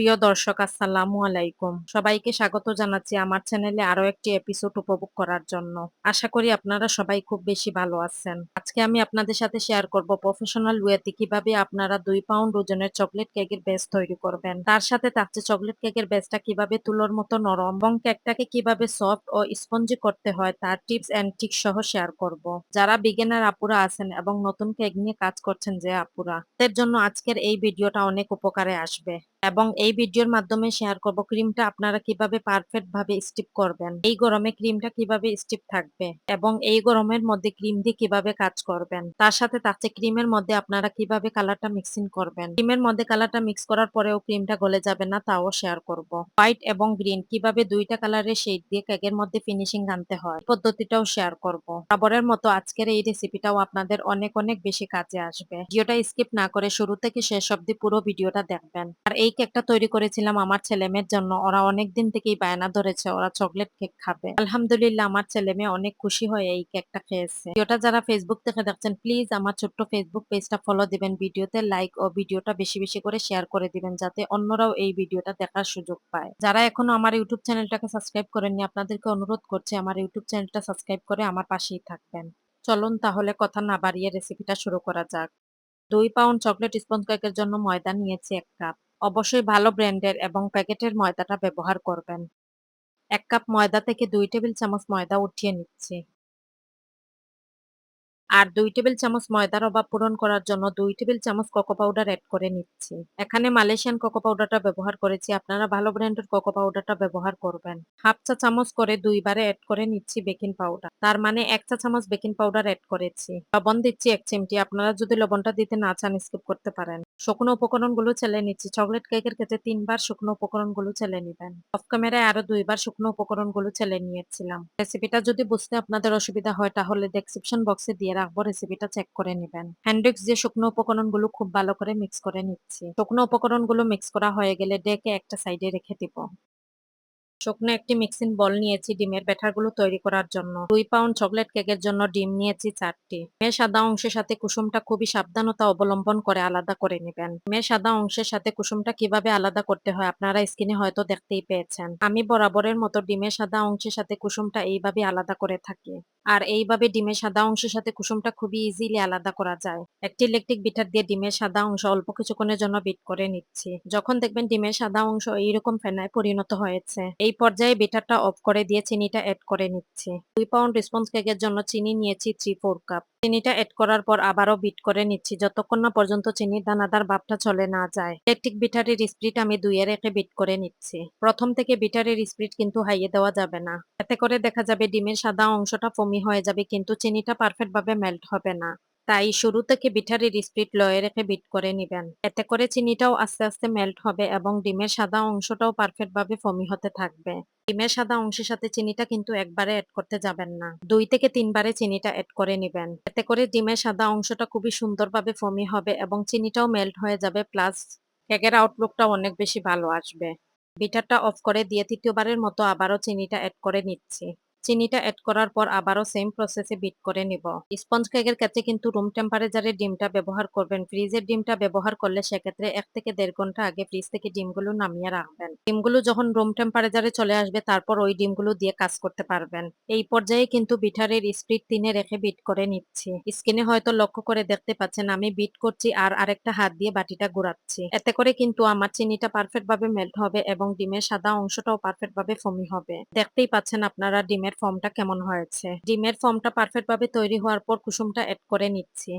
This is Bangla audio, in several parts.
প্রিয় দর্শক আসসালামু আলাইকুম। সবাইকে স্বাগত জানাচ্ছি আমার চ্যানেলে আরো একটি এপিসোড উপভোগ করার জন্য। আশা করি আপনারা সবাই খুব বেশি ভালো আছেন। আজকে আমি আপনাদের সাথে শেয়ার করব প্রফেশনাল ওয়েতে কিভাবে আপনারা ২ পাউন্ড ওজনের চকলেট কেকের বেস তৈরি করবেন। তার সাথে থাকছে চকলেট কেকের বেসটা কিভাবে তুলোর মতো নরম এবং কেকটাকে কিভাবে সফট ও স্পঞ্জি করতে হয় তার টিপস অ্যান্ড ট্রিক্স সহ শেয়ার করব। যারা বিগিনার আপুরা আছেন এবং নতুন কেক নিয়ে কাজ করছেন যে আপুরা, তাদের জন্য আজকের এই ভিডিওটা অনেক উপকারে আসবে। এবং এই ভিডিওর মাধ্যমে শেয়ার করব ক্রিমটা আপনারা কিভাবে পারফেক্ট ভাবে স্টিপ করবেন, এই গরমে ক্রিমটা কিভাবে স্টিপ থাকবে এবং এই গরমের মধ্যে ক্রিম দিয়ে কিভাবে কাজ করবেন। তার সাথে থাকছে ক্রিমের মধ্যে আপনারা কিভাবে কালারটা মিক্সিং করবেন। ক্রিমের মধ্যে কালারটা মিক্স করার পরেও ক্রিমটা গলে যাবে না তাও শেয়ার করব। হোয়াইট এবং গ্রিন কিভাবে দুইটা কালারের শেড দিয়ে কেকের মধ্যে ফিনিশিং আনতে হয় এই পদ্ধতিটাও শেয়ার করব। বরাবরের মতো আজকের এই রেসিপিটাও আপনাদের অনেক অনেক বেশি কাজে আসবে। ভিডিওটা স্কিপ না করে শুরু থেকে শেষ অবধি পুরো ভিডিওটা দেখবেন। আর এই কেকটা তৈরি করেছিলাম আমার ছেলেমেয়ের জন্য। ওরা অনেকদিন থেকেই বায়না ধরেছে ওরা চকলেট কেক খাবে। আলহামদুলিল্লাহ আমার ছেলে মেয়ে অনেক খুশি হয়ে এই কেকটা খেয়েছে। ভিডিওটা যারা ফেসবুক থেকে দেখছেন প্লিজ আমার ছোট্ট ফেসবুক পেজটা ফলো দিবেন, ভিডিওতে লাইক ও ভিডিওটা বেশি বেশি করে শেয়ার করে দিবেন যাতে অন্যরাও এই ভিডিওটা দেখার সুযোগ পায়। যারা এখনো আমার ইউটিউব চ্যানেলটাকে সাবস্ক্রাইব করেননি আপনাদেরকে অনুরোধ করছি আমার ইউটিউব চ্যানেলটা সাবস্ক্রাইব করে আমার পাশেই থাকবেন। চলুন তাহলে কথা না বাড়িয়ে রেসিপিটা শুরু করা যাক। ২ পাউন্ড চকলেট স্পঞ্জ কেকের জন্য ময়দা নিয়েছি ১ কাপ। অবশ্যই ভালো ব্র্যান্ডের এবং প্যাকেটের ময়দাটা ব্যবহার করবেন। ১ কাপ ময়দা থেকে ২ টেবিল চামচ ময়দা উঠিয়ে নিচ্ছি। আর ২ টেবিল চামচ ময়দার অভাব পূরণ করার জন্য ২ টেবিল চামচ কোকো পাউডার এড করে নিচ্ছি। এখানে মালয়েশিয়ান কোকো পাউডারটা ব্যবহার করেছি, আপনারা ভালো ব্র্যান্ডের কোকো পাউডারটা ব্যবহার করবেন। ১/২ চা চামচ করে ২ বারে এড করে নিচ্ছি বেকিং পাউডার। তার মানে ১ চা চামচ বেকিং পাউডার এড করেছি। লবণ দিচ্ছি ১ চিমটি, আপনারা যদি লবণটা দিতে না চান স্কিপ করতে পারেন। শুকনো উপকরণগুলো চেলে নিচ্ছি। চকলেট কেকের ক্ষেত্রে ৩ বার শুকনো উপকরণগুলো চেলে নিবেন। অফ ক্যামেরায় আরো ২ বার শুকনো উপকরণগুলো চেলে নিয়েছিলাম। রেসিপিটা যদি বুঝতে আপনাদের অসুবিধা হয় তাহলে ডেসক্রিপশন বক্সে দিয়ে রাখবো, রেসিপিটা চেক করে নিবেন। হ্যান্ড উইক্স দিয়ে শুকনো উপকরণগুলো খুব ভালো করে মিক্স করে নিচ্ছি। শুকনো উপকরণগুলো মিক্স করা হয়ে গেলে ডেকে একটা সাইডে রেখে দিব। শুকনো একটি মিক্সিং বল নিয়েছি ডিমের ব্যাটারগুলো তৈরি করার জন্য। ২ পাউন্ড চকলেট কেকের জন্য ডিম নিয়েছি ৪টি। ডিমের সাদা অংশের সাথে কুসুমটা খুবই সাবধানতা অবলম্বন করে আলাদা করে নেবেন। ডিমের সাদা অংশের সাথে কুসুমটা কিভাবে আলাদা করতে হয় আপনারা স্ক্রিনে হয়তো দেখতেই পেয়েছেন। আমি বরাবরের মতো ডিমের সাদা অংশের সাথে কুসুমটা এইভাবে আলাদা করে থাকি। আর এইভাবে ডিমের সাদা অংশের সাথে কুসুমটা খুবই ইজিলি আলাদা করা যায়। একটি ইলেকট্রিক বিটার দিয়ে ডিমের সাদা অংশ অল্প কিছুক্ষণের জন্য বিট করে নিচ্ছি। যখন দেখবেন ডিমের সাদা অংশ এইরকম ফেনায় পরিণত হয়েছে, এই পর্যায়ে বিটারটা অফ করে দিয়ে চিনিটা এড করে নিচ্ছি। ২ পাউন্ড স্পঞ্জ কেকের জন্য চিনি নিয়েছি 3/4 কাপ। চিনিটা এড করার পর আবারও বিট করে নিচ্ছি যতক্ষণ না পর্যন্ত চিনির দানাদার ভাবটা চলে না যায়। ইলেকট্রিক বিটারের স্পিড আমি ২ এ রেখে বিট করে নিচ্ছি। প্রথম থেকে বিটারের স্পিড কিন্তু হাইয়ে দেওয়া যাবে না। এতে করে দেখা যাবে ডিমের সাদা অংশটা ফোমি হয়ে যাবে কিন্তু চিনিটা পারফেক্ট ভাবে মেল্ট হবে না। তাই শুরু থেকে বিটারের স্পিড লয়ে রেখে বিট করে নিবেন। এতে করে চিনিটাও আস্তে আস্তে মেল্ট হবে এবং ডিমের সাদা অংশটাও পারফেক্ট ভাবে ফোমি হতে থাকবে। ডিমের সাদা অংশের সাথে চিনিটা কিন্তু একবারে এড করতে যাবেন না। ২ থেকে ৩ বারে চিনিটা এড করে নিবেন। এতে করে ডিমের সাদা অংশটা খুবই সুন্দরভাবে ফোমি হবে এবং চিনিটাও মেল্ট হয়ে যাবে, প্লাস কেকের আউটলুকটাও অনেক বেশি ভালো আসবে। বিটারটা অফ করে দিয়ে তৃতীয়বারের মতো আবারও চিনিটা এড করে নিচ্ছি। চিনিটা এড করার পর আবারও সেম প্রসেসে বিট করে নিব। স্পঞ্জ কেকের ক্ষেত্রে কিন্তু রুম টেম্পারেচারের ডিমটা ব্যবহার করবেন। ফ্রিজের ডিমটা ব্যবহার করলে সেক্ষেত্রে ১ থেকে ১.৫ ঘন্টা আগে ফ্রিজ থেকে ডিমগুলো নামিয়ে রাখবেন। ডিমগুলো যখন রুম টেম্পারেচারে চলে আসবে তারপর ওই ডিমগুলো দিয়ে কাজ করতে পারবেন। এই পর্যায়ে কিন্তু বিটারের স্পিড ৩ এ রেখে বিট করে নিচ্ছি। স্ক্রিনে হয়তো লক্ষ্য করে দেখতে পাচ্ছেন আমি বিট করছি আর আরেকটা হাত দিয়ে বাটিটা ঘোরাচ্ছি। এতে করে কিন্তু আমার চিনিটা পারফেক্ট ভাবে মেল্ট হবে এবং ডিমের সাদা অংশটাও পারফেক্ট ভাবে ফোমি হবে। দেখতেই পাচ্ছেন আপনারা ডিমের ফর্মটা কেমন হয়েছে। ডিমের ফর্মটা পারফেক্ট ভাবে তৈরি হওয়ার পর কুসুমটা এড করে নিচ্ছি।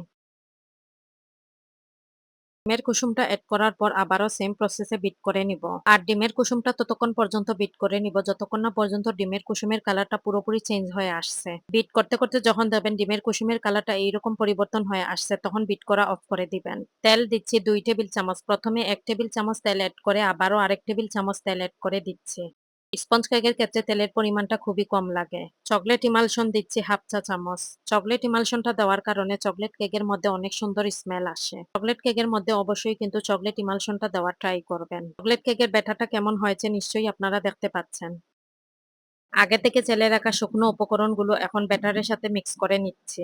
ডিমের কুসুমটা এড করার পর আবারও সেম প্রসেসে বিট করে নিব। আর ডিমের কুসুমটা ততক্ষণ পর্যন্ত বিট করে নিব যতক্ষণ না পর্যন্ত ডিমের কুসুমের কালারটা পুরোপুরি চেঞ্জ হয়ে আসছে। বিট করতে করতে যখন দেখবেন ডিমের কুসুমের কালারটা এইরকম পরিবর্তন হয়ে আসছে তখন বিট করা অফ করে দিবেন। তেল দিচ্ছি ২ টেবিল চামচ। প্রথমে ১ টেবিল চামচ তেল এড করে আবারও আরেক টেবিল চামচ তেল এড করে দিচ্ছি। স্পঞ্জ কেকের ক্ষেত্রে তেলের পরিমাণটা খুবই কম লাগে। চকলেট ইমালশন দিচ্ছি ১/২ চা চামচ। চকলেট ইমালশনটা দেওয়ার কারণে চকলেট কেকের মধ্যে অনেক সুন্দর স্মেল আসে। চকলেট কেকের মধ্যে অবশ্যই কিন্তু চকলেট ইমালশনটা দেওয়ার ট্রাই করবেন। চকলেট কেকের ব্যাটারটা কেমন হয়েছে নিশ্চয়ই আপনারা দেখতে পাচ্ছেন। আগে থেকে চেলে রাখা শুকনো উপকরণগুলো এখন ব্যাটারের সাথে মিক্স করে নিচ্ছি।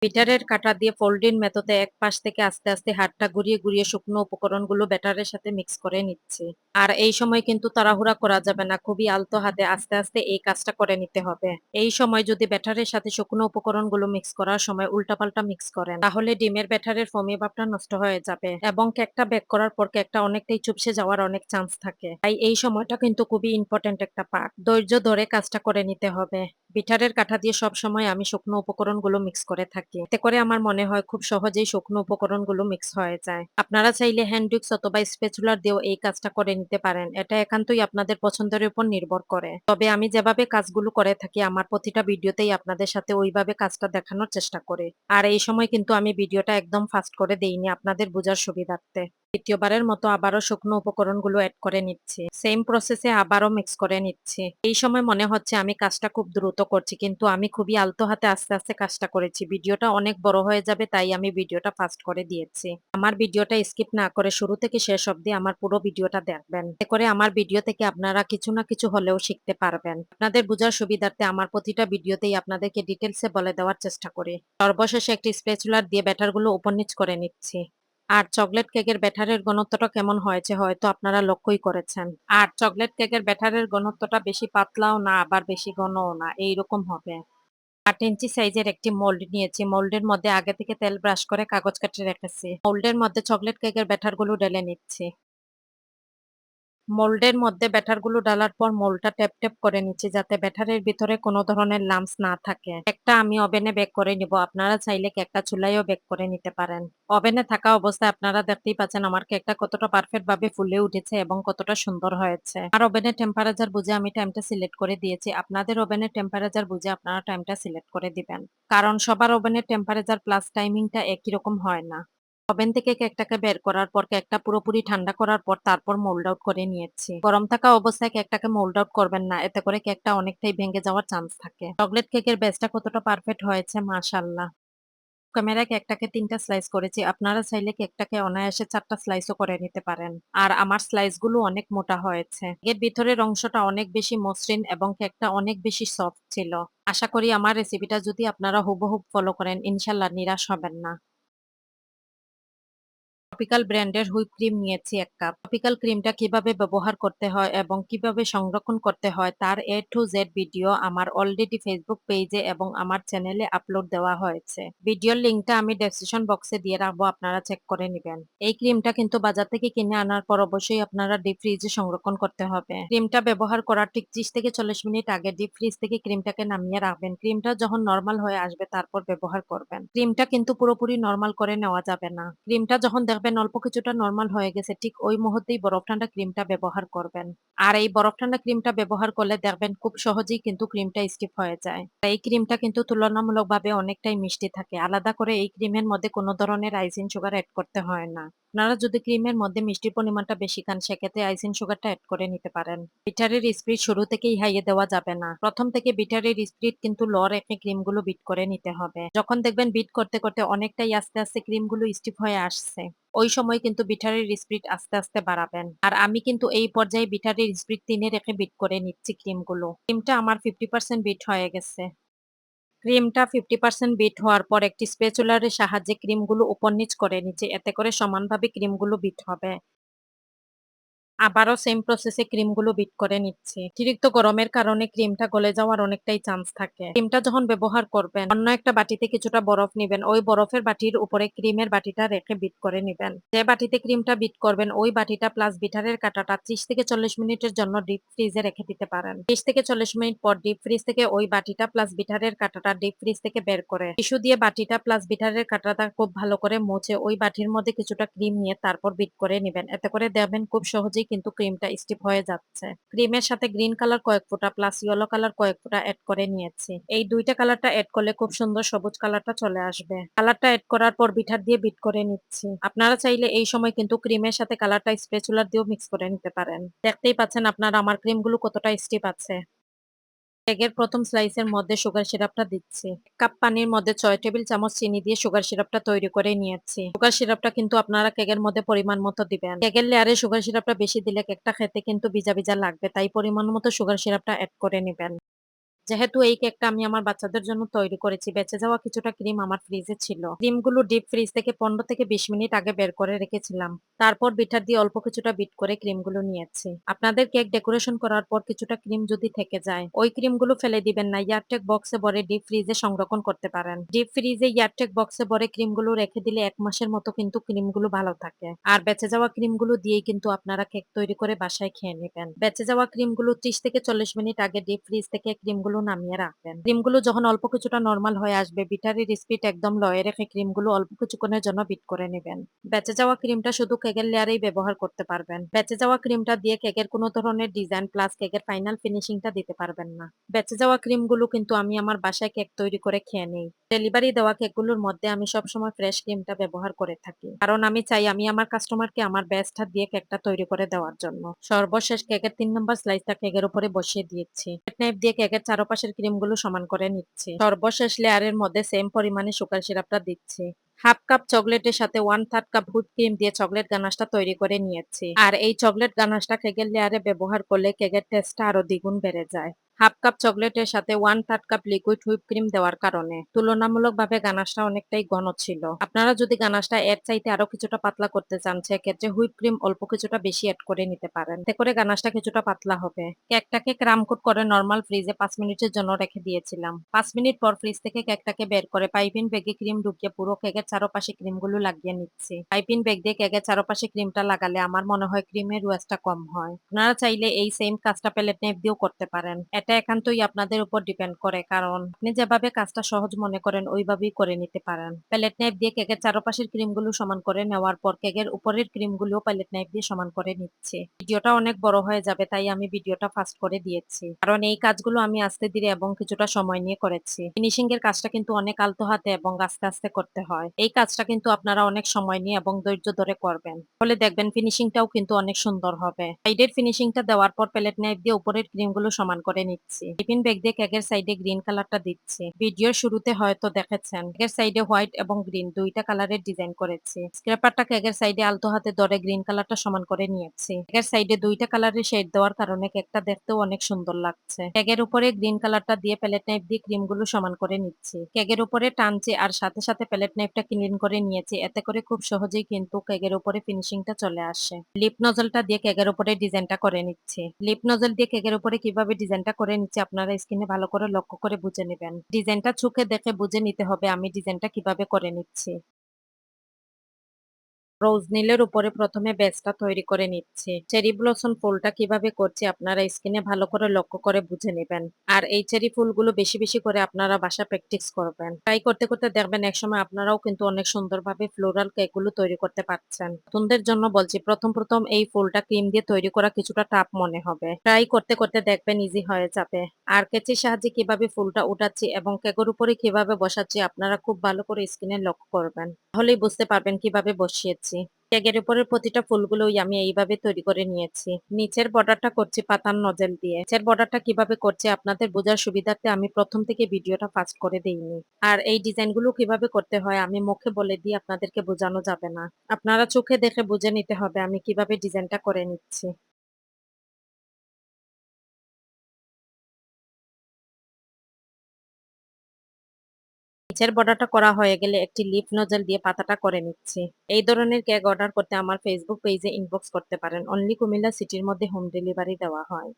বিটারের কাঁটা দিয়ে ফোল্ডিং মেথডে এক পাশ থেকে আস্তে আস্তে হাতটা ঘুরিয়ে ঘুরিয়ে শুকনো উপকরণগুলো ব্যাটারের সাথে মিক্স করে নিচ্ছি। আর এই সময় কিন্তু তাড়াহুড়া করা যাবে না, খুবই আলতো হাতে আস্তে আস্তে এই কাজটা করে নিতে হবে। এই সময় যদি ব্যাটারের সাথে শুকনো উপকরণগুলো মিক্স করার সময় উল্টাপাল্টা মিক্স করেন তাহলে ডিমের ব্যাটারের ফোমি ভাবটা নষ্ট হয়ে যাবে এবং কেকটা বেক করার পর কেকটা অনেকটাই চুপসে যাওয়ার অনেক চান্স থাকে। তাই এই সময়টা কিন্তু খুবই ইম্পর্টেন্ট একটা পার্ট, ধৈর্য ধরে কাজটা করে নিতে হবে। বিটারের কাঁটা দিয়ে সবসময় আমি শুকনো উপকরণগুলো মিক্স করে থাকি, এতে করে আমার মনে হয় খুব সহজেই শুকনো উপকরণগুলো মিক্স হয়ে যায়। আপনারা চাইলে হ্যান্ড উইক্স অথবা স্প্যাচুলার দিয়েও এই কাজটা করে নিতে পারেন, এটা একান্তই আপনাদের পছন্দের উপর নির্ভর করে। তবে আমি যেভাবে কাজগুলো করে থাকি আমার প্রতিটা ভিডিওতেই আপনাদের সাথে ওইভাবে কাজটা দেখানোর চেষ্টা করি। আর এই সময় কিন্তু আমি ভিডিওটা একদম ফাস্ট করে দেইনি আপনাদের বোঝার সুবিধার্থে। দ্বিতীয়বারের মতো আবারও শুকনো উপকরণগুলো এড করে নিচ্ছি, সেম প্রসেসে আবারও মিক্স করে নিচ্ছি। এই সময় মনে হচ্ছে আমি কাজটা খুব দ্রুত করছি, কিন্তু আমি খুবই আলতো হাতে আস্তে আস্তে কাজটা করেছি। ভিডিওটা অনেক বড় হয়ে যাবে তাই আমি ভিডিওটা ফাস্ট করে দিয়েছি। আমার ভিডিওটা স্কিপ না করে শুরু থেকে শেষ অবধি আমার পুরো ভিডিওটা দেখবেন, এতে করে আমার ভিডিও থেকে আপনারা কিছু না কিছু হলেও শিখতে পারবেন। আপনাদের বোঝার সুবিধার্থে আমার প্রতিটা ভিডিওতেই আপনাদেরকে ডিটেলসে বলে দেওয়ার চেষ্টা করি। সর্বশেষে একটি স্প্যাচুলার দিয়ে ব্যাটারগুলো উপর নিচ করে নিচ্ছি। আর চকলেট কেকের ব্যাটারের ঘনত্বটা কেমন হয়েছে হয়তো আপনারা লক্ষ্যই করেছেন। আর চকলেট কেকের ব্যাটারের ঘনত্বটা বেশি পাতলাও না আবার বেশি ঘনও না, এইরকম হবে। 8 ইঞ্চি সাইজের একটি মোল্ড নিয়েছি, মোল্ডের মধ্যে আগে থেকে তেল ব্রাশ করে কাগজ কেটে রেখেছি। মোল্ডের মধ্যে চকলেট কেকের ব্যাটারগুলো ঢেলে নিচ্ছি। মোল্ডের মধ্যে ব্যাটারগুলো ডালার পর মোল্ডটা ট্যাপ ট্যাপ করে নিচ্ছি যাতে ব্যাটারের ভিতরে কোনো ধরনের লাম্পস না থাকে। কেকটা আমি ওভেনে বেক করে নিব, আপনারা চাইলে কেকটা চুলায়ও বেক করে নিতে পারেন। ওভেনে থাকা অবস্থায় আপনারা দেখতেই পাচ্ছেন আমার কেকটা কতটা পারফেক্ট ভাবে ফুলে উঠেছে এবং কতটা সুন্দর হয়েছে। আর ওভেনের টেম্পারেচার বুঝে আমি টাইমটা সিলেক্ট করে দিয়েছি, আপনাদের ওভেনের টেম্পারেচার বুঝে আপনারা টাইমটা সিলেক্ট করে দিবেন, কারণ সবার ওভেনের টেম্পারেচার প্লাস টাইমিংটা একই রকম হয় না। ওভেন থেকে কেকটাকে বের করার পর কেকটা পুরোপুরি ঠান্ডা করার পর তারপর মোল্ড আউট করে নিয়েছি। গরম থাকা অবস্থায় কেকটাকে মোল্ড আউট করবেন না, এতে করে কেকটা অনেকটাই ভেঙে যাওয়ার চান্স থাকে। চকলেট কেকের বেসটা কতটা পারফেক্ট হয়েছে মাশাআল্লাহ। ক্যামেরায় কেকটাকে 3টা স্লাইস করেছি, আপনারা চাইলে কেকটাকে অনায়াসে 4টা স্লাইসও করে নিতে পারেন। আর আমার স্লাইসগুলো অনেক মোটা হয়েছে। এর ভিতরের অংশটা অনেক বেশি মসৃণ এবং কেকটা অনেক বেশি সফট ছিল। আশা করি আমার রেসিপিটা যদি আপনারা হুবহু ফলো করেন ইনশাল্লাহ নিরাশ হবেন না। টপিক্যাল ব্র্যান্ডের হুইপ ক্রিম নিয়েছি 1 কাপ। টপিক্যাল ক্রিমটা কিভাবে ব্যবহার করতে হয় এবং কিভাবে সংরক্ষণ করতে হয় তার A to Z ভিডিও আমার অলরেডি ফেসবুক পেজে এবং আমার চ্যানেলে আপলোড দেওয়া হয়েছে। ভিডিওর লিংকটা আমি ডেসক্রিপশন বক্সে দিয়ে রাখবো, আপনারা চেক করে নিবেন। এই ক্রিমটা কিন্তু বাজার থেকে কিনে আনার পর অবশ্যই আপনারা ডিপ ফ্রিজে সংরক্ষণ করতে হবে। ক্রিমটা ব্যবহার করার ঠিক 30 থেকে 40 মিনিট আগে ডিপ ফ্রিজ থেকে ক্রিমটাকে নামিয়ে রাখবেন। ক্রিমটা যখন নরমাল হয়ে আসবে তারপর ব্যবহার করবেন। ক্রিমটা কিন্তু পুরোপুরি নরমাল করে নেওয়া যাবে না। ক্রিমটা যখন দেখবেন অল্প কিছুটা নরমাল হয়ে গেছে ঠিক ওই মুহূর্তেই বরফ ঠান্ডা ক্রিমটা ব্যবহার করবেন। আর এই বরফ ঠান্ডা ক্রিমটা ব্যবহার করলে দেখবেন খুব সহজেই কিন্তু ক্রিমটা স্টিফ হয়ে যায়। এই ক্রিমটা কিন্তু তুলনামূলকভাবে অনেকটাই মিষ্টি থাকে। আলাদা করে এই ক্রিমের মধ্যে কোনো ধরনের আইসিং সুগার এড করতে হয় না। আপনারা যদি ক্রিমের মধ্যে মিষ্টির পরিমাণটা বেশি খান সেক্ষেত্রে আইসিং সুগারটা এড করে নিতে পারেন। বিটারের স্পিড শুরু থেকেই হাইয়ে দেওয়া যাবে না। প্রথম থেকে বিটারের স্পিড কিন্তু লো রেখে ক্রিমগুলো বিট করে নিতে হবে। যখন দেখবেন বিট করতে করতে অনেকটাই আস্তে আস্তে ক্রিমগুলো স্টিফ হয়ে আসছে ওই সময় কিন্তু বিটারের স্পিড আস্তে আস্তে বাড়াবেন। আর আমি কিন্তু এই পর্যায়ে বিটারের স্পিড 3 এ রেখে বিট করে নিচ্ছি ক্রিমগুলো। ক্রিমটা আমার 50% বিট হয়ে গেছে। ক্রিমটা 50% বিট হওয়ার পর একটি স্প্যাচুলারের সাহায্যে ক্রিমগুলো উপর নিচ করে নিচ্ছি, এতে করে সমানভাবে ক্রিমগুলো বিট হবে। আবারও সেম প্রসেসে ক্রিমগুলো বিট করে নিচ্ছি। অতিরিক্ত গরমের কারণে ক্রিমটা গলে যাওয়ার অনেকটাই চান্স থাকে। ক্রিমটা যখন ব্যবহার করবেন অন্য একটা বাটিতে কিছুটা বরফ নিবেন, ওই বরফের বাটির উপরে ক্রিমের বাটিটা রেখে বিট করে নিবেন। যে বাটিতে ক্রিমটা বিট করবেন ওই বাটিটা প্লাস বিটারের কাঁটাটা 30 থেকে 40 মিনিটের জন্য ডিপ ফ্রিজে রেখে দিতে পারেন। 30 থেকে 40 মিনিট পর ডিপ ফ্রিজ থেকে ওই বাটিটা প্লাস বিটারের কাঁটাটা ডিপ ফ্রিজ থেকে বের করে টিস্যু দিয়ে বাটিটা প্লাস বিটারের কাঁটাটা খুব ভালো করে মুছে ওই বাটির মধ্যে কিছুটা ক্রিম নিয়ে তারপর বিট করে নিবেন, এতে করে দেখবেন খুব সহজেই কিন্তু ক্রিমটা স্টিফ হয়ে যাচ্ছে। ক্রিমের সাথে গ্রিন কালার কয়েক ফোঁটা প্লাস ইয়েলো কালার কয়েক ফোঁটা এড করে নিয়েছি। এই দুইটা কালারটা এড করলে খুব সুন্দর সবুজ কালারটা চলে আসবে। কালারটা এড করার পর বিটার দিয়ে বিট করে নিচ্ছি। আপনারা চাইলে এই সময় কিন্তু ক্রিমের সাথে কালারটা স্প্যাচুলার দিয়েও মিক্স করে নিতে পারেন। দেখতেই পাচ্ছেন আপনারা আমার ক্রিমগুলো কতটা স্টিফ আছে। কেকের প্রথম স্লাইসের মধ্যে সুগার সিরাপটা দিচ্ছি। 1 কাপ পানির মধ্যে 6 টেবিল চামচ চিনি দিয়ে সুগার সিরাপটা তৈরি করে নিয়েছি। সুগার সিরাপটা কিন্তু আপনারা কেকের মধ্যে পরিমাণ মতো দিবেন। কেকের লেয়ারে সুগার সিরাপটা বেশি দিলে কেকটা খেতে কিন্তু ভিজা ভিজা লাগবে, তাই পরিমাণ মতো সুগার সিরাপটা এড করে নিবেন। যেহেতু এই কেকটা আমি আমার বাচ্চাদের জন্য তৈরি করেছি, বেঁচে যাওয়া কিছুটা ক্রিম আমার ফ্রিজে ছিল। ক্রিমগুলো ডিপ ফ্রিজ থেকে 15 থেকে 20 মিনিট আগে বের করে রেখেছিলাম। তারপর বিটার দিয়ে অল্প কিছুটা বিট করে ক্রিমগুলো নিয়েছি। আপনাদের কেক ডেকোরেশন করার পর কিছুটা ক্রিম যদি থেকে যায়, ওই ক্রিমগুলো ফেলে দিবেন না। এয়ারটেক বক্সে ভরে ডিপ ফ্রিজে সংরক্ষণ করতে পারেন। ডিপ ফ্রিজে এয়ারটেক বক্সে ভরে ক্রিমগুলো রেখে দিলে 1 মাসের মতো কিন্তু ক্রিমগুলো ভালো থাকে। আর বেঁচে যাওয়া ক্রিমগুলো দিয়েই কিন্তু আপনারা কেক তৈরি করে বাসায় খেয়ে নেবেন। বেঁচে যাওয়া ক্রিমগুলো 30 থেকে 40 মিনিট আগে ডিপ ফ্রিজ থেকে ক্রিমগুলো নামিয়ে রাখবেন। ক্রিমগুলো যখন অল্প কিছুটা নরমাল হয়ে আসবে, বিটারের স্পিড একদম লয়ে রেখে ক্রিমগুলো অল্প কিছুক্ষণের জন্য বিট করে নেবেন। বেঁচে যাওয়া ক্রিমটা শুধু কেকের লেয়ারেই ব্যবহার করতে পারবেন। বেঁচে যাওয়া ক্রিমটা দিয়ে কেকের কোনো ধরনের ডিজাইন প্লাস কেকের ফাইনাল ফিনিশিংটা দিতে পারবেন না। বেঁচে যাওয়া ক্রিমগুলো কিন্তু আমি আমার বাসায় কেক তৈরি করে খেয়ে নেই। ডেলিভারি দেওয়া কেকগুলোর মধ্যে আমি সবসময় ফ্রেশ ক্রিমটা ব্যবহার করে থাকি, কারণ আমি চাই আমি আমার কাস্টমারকে আমার বেস্টটা দিয়ে কেকটা তৈরি করে দেওয়ার জন্য। সর্বশেষ কেকের 3 নম্বর স্লাইসটা কেকের উপরে বসিয়ে দিয়েছি। নাইফ দিয়ে কেকের চারপাশের ক্রিমগুলো সমান করে নিচ্ছি। সর্বশেষ লেয়ারের মধ্যে সেম পরিমাণে সুগার সিরাপটা দিচ্ছি। হাফ কাপ চকলেটের সাথে 1/3 কাপ হুইপ ক্রিম দিয়ে চকলেট গানাশটা তৈরি করে নিয়েছি। আর এই চকলেট গানাশটা কেকের লেয়ারে ব্যবহার করলে কেকের টেস্টটা আরো দ্বিগুণ বেড়ে যায়। হাফ কাপ চকলেটের সাথে 1/3 কাপ লিকুইড হুইপ ক্রিম দেওয়ার কারণে তুলনামূলকভাবে গানাশটা অনেকটাই ঘন ছিল। আপনারা যদি গানাশটা এর চাইতে আরো কিছুটা পাতলা করতে চান, সেক্ষেত্রে হুইপ ক্রিম অল্প কিছুটা বেশি এড করে নিতে পারেন। এতে করে গানাশটা কিছুটা পাতলা হবে। কেকটাকে ক্রাম কোট করে নরমাল ফ্রিজে 5 মিনিটের জন্য রেখে দিয়েছিলাম। 5 মিনিট পর ফ্রিজ থেকে কেকটাকে বের করে পাইপিং ব্যাগে ক্রিম ঢুকিয়ে পুরো কেকের চারপাশে ক্রিমগুলো লাগিয়ে নিচ্ছি। পাইপিং ব্যাগ দিয়ে কেকের চারপাশে ক্রিমটা লাগালে আমার মনে হয় ক্রিমের রোয়েস্টটা কম হয়। আপনারা চাইলে এই সেম কাজটা প্যালেট নাইফ দিয়েও করতে পারেন। এটা একান্তই আপনাদের উপর ডিপেন্ড করে, কারণ আপনি যেভাবে কাজটা সহজ মনে করেন ওইভাবেই করে নিতে পারেন। প্যালেট নাইফ দিয়ে কেকের চারপাশের ক্রিমগুলো সমান করে নেওয়ার পর কেকের উপরের ক্রিমগুলো প্যালেট নাইফ দিয়ে সমান করে নিচ্ছি। ভিডিওটা অনেক বড় হয়ে যাবে, তাই আমি ভিডিওটা ফাস্ট করে দিয়েছি, কারণ এই কাজগুলো আমি আস্তে ধীরে এবং কিছুটা সময় নিয়ে করেছি। ফিনিশিং এর কাজটা কিন্তু অনেক আলতো হাতে এবং আস্তে আস্তে করতে হয়। এই কাজটা কিন্তু আপনারা অনেক সময় নিয়ে এবং ধৈর্য ধরে করবেন, ফলে দেখবেন ফিনিশিংটাও কিন্তু অনেক সুন্দর হবে। সাইডের ফিনিশিংটা দেওয়ার পর প্যালেট নাইফ দিয়ে উপরের ক্রিমগুলো সমান করে নিচ্ছি। টিফিন ব্যাগ দিয়ে কেকের সাইডে গ্রিন কালারটা দিচ্ছি। ভিডিওর শুরুতে হয়তো দেখেছেন কেকের সাইডে হোয়াইট এবং গ্রিন দুইটা কালারের ডিজাইন করেছি। স্ক্র্যাপারটা কেকের সাইডে আলতো হাতে ধরে গ্রিন কালারটা সমান করে নিয়েছি। কেকের সাইডে দুইটা কালারের শেড দেওয়ার কারণে কেকটা দেখতেও অনেক সুন্দর লাগছে। কেকের উপরে গ্রিন কালারটা দিয়ে প্যালেট নাইফ দিয়ে ক্রিমগুলো সমান করে নিচ্ছি। কেকের উপরে টানছি আর সাথে সাথে প্যালেট নাইফটা ক্লিন করে নিয়েছি। এতে করে খুব সহজেই কিন্তু কেকের উপরে ফিনিশিংটা চলে আসে। লিপ নজলটা দিয়ে কেকের উপরে ডিজাইনটা করে নিচ্ছি। লিপ নজল দিয়ে কেকের উপরে কিভাবে ডিজাইনটা করে নিচ্ছি আপনারা স্ক্রিনে ভালো করে লক্ষ্য করে বুঝে নেবেন। ডিজাইনটা চোখে দেখে বুঝে নিতে হবে আমি ডিজাইনটা কিভাবে করে নিচ্ছি। রোজ নীলের উপরে প্রথমে বেসটা তৈরি করে নিচ্ছি। চেরি ব্লসম ফুলটা কিভাবে করছি আপনারা স্ক্রিনে ভালো করে লক্ষ্য করে বুঝে নেবেন। আর এই চেরি ফুলগুলো বেশি বেশি করে আপনারা বাসা প্র্যাকটিস করবেন। ট্রাই করতে করতে দেখবেন একসময় আপনারাও কিন্তু অনেক সুন্দরভাবে ফ্লোরাল কেকগুলো তৈরি করতে পারছেন। নতুনদের জন্য বলছি, প্রথম প্রথম এই ফুলটা ক্রিম দিয়ে তৈরি করা কিছুটা টাফ মনে হবে। ট্রাই করতে করতে দেখবেন ইজি হয়ে যাবে। আর কেচির সাহায্যে কিভাবে ফুলটা উঠাচ্ছি এবং কেকের উপরে কিভাবে বসাচ্ছি আপনারা খুব ভালো করে স্ক্রিনে লক্ষ্য করবেন। তাহলেই বুঝতে পারবেন কিভাবে বসিয়েছি। কেকের উপরের প্রতিটা ফুলগুলোই আমি এইভাবে তৈরি করে নিয়েছি। নিচের বর্ডারটা করছি পাতার নজেল দিয়ে। নিচের বর্ডারটা কিভাবে করছি আপনাদের বোঝার সুবিধার্থে আমি প্রথম থেকে ভিডিওটা ফাস্ট করে দেইনি। আর এই ডিজাইনগুলো কিভাবে করতে হয় আমি মুখে বলে দিয়ে আপনাদেরকে বোঝানো যাবে না। আপনারা চোখে দেখে বুঝে নিতে হবে আমি কিভাবে ডিজাইনটা করে নিচ্ছি। নিচের বর্ডারটা করা হয়ে গেলে একটি লিফ নজল দিয়ে পাতাটা করে নিচ্ছি। এই ধরনের কেক অর্ডার করতে আমার ফেসবুক পেজে ইনবক্স করতে পারেন। অনলি কুমিল্লা সিটির মধ্যে হোম ডেলিভারি দেওয়া হয়।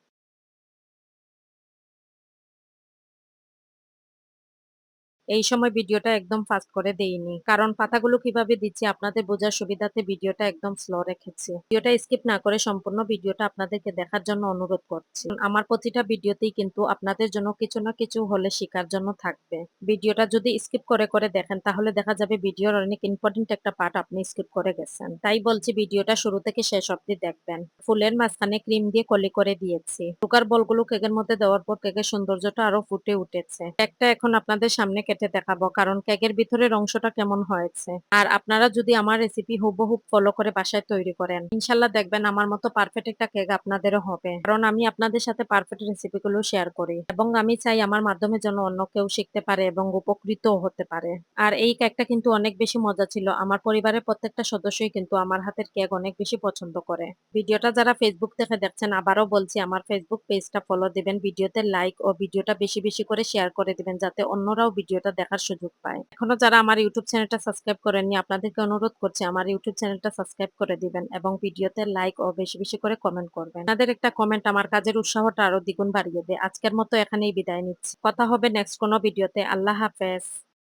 এই সময় ভিডিওটা একদম ফাস্ট করে দেইনি, কারণ পাতাগুলো কিভাবে দিচ্ছি আপনাদের বোঝার সুবিধাতে ভিডিওটা একদম স্লো রেখেছি। ভিডিওটা স্কিপ না করে সম্পূর্ণ ভিডিওটা আপনাদেরকে দেখার জন্য অনুরোধ করছি। আমার প্রতিটা ভিডিওতেই কিন্তু আপনাদের জন্য কিছু না কিছু হলে শেখার জন্য থাকবে। ভিডিওটা যদি স্কিপ করে করে দেখেন তাহলে দেখা যাবে ভিডিওর অনেক ইম্পর্টেন্ট একটা পার্ট আপনি স্কিপ করে গেছেন। তাই বলছি ভিডিওটা শুরু থেকে শেষ অবধি দেখবেন। ফুলের মাঝখানে ক্রিম দিয়ে কলি করে দিয়েছি। সুগার বলগুলো কেকের মধ্যে দেওয়ার পর কেকের সৌন্দর্যটা আরো ফুটে উঠেছে। একটা এখন আপনাদের সামনে কেটে দেখাবো কারণ কেকের ভিতরের অংশটা কেমন হয়েছে। আর আপনারা যদি আমার রেসিপি হুবহু ফলো করে বাসায় তৈরি করেন, ইনশাল্লাহ দেখবেন আমার মতো পারফেক্ট একটা কেক আপনাদেরও হবে। কারণ আমি আপনাদের সাথে পারফেক্ট রেসিপিগুলো শেয়ার করি এবং আমি চাই আমার মাধ্যমে যেন অন্য কেউ শিখতে পারে এবং উপকৃতও হতে পারে। আর এই কেকটা কিন্তু অনেক বেশি মজা ছিল। আমার পরিবারের প্রত্যেকটা সদস্যই কিন্তু আমার হাতের কেক অনেক বেশি পছন্দ করে। ভিডিওটা যারা ফেসবুক থেকে দেখছেন আবারও বলছি আমার ফেসবুক পেজটা ফলো দিবেন, ভিডিওতে লাইক ও ভিডিওটা বেশি বেশি করে শেয়ার করে দিবেন যাতে অন্যরাও ভিডিওটা দেখার সুযোগ পায়। এখনো যারা আমার ইউটিউব চ্যানেলটা সাবস্ক্রাইব করেননি আপনাদেরকে অনুরোধ করছি আমার ইউটিউব চ্যানেলটা সাবস্ক্রাইব করে দিবেন এবং ভিডিওতে লাইক ও বেশি বেশি করে কমেন্ট করবেন। আপনাদের একটা কমেন্ট আমার কাজের উৎসাহটা আরো দ্বিগুণ বাড়িয়ে দেয়। আজকের মতো এখানেই বিদায় নিচ্ছি। কথা হবে নেক্সট কোনো ভিডিওতে। আল্লাহ হাফেজ।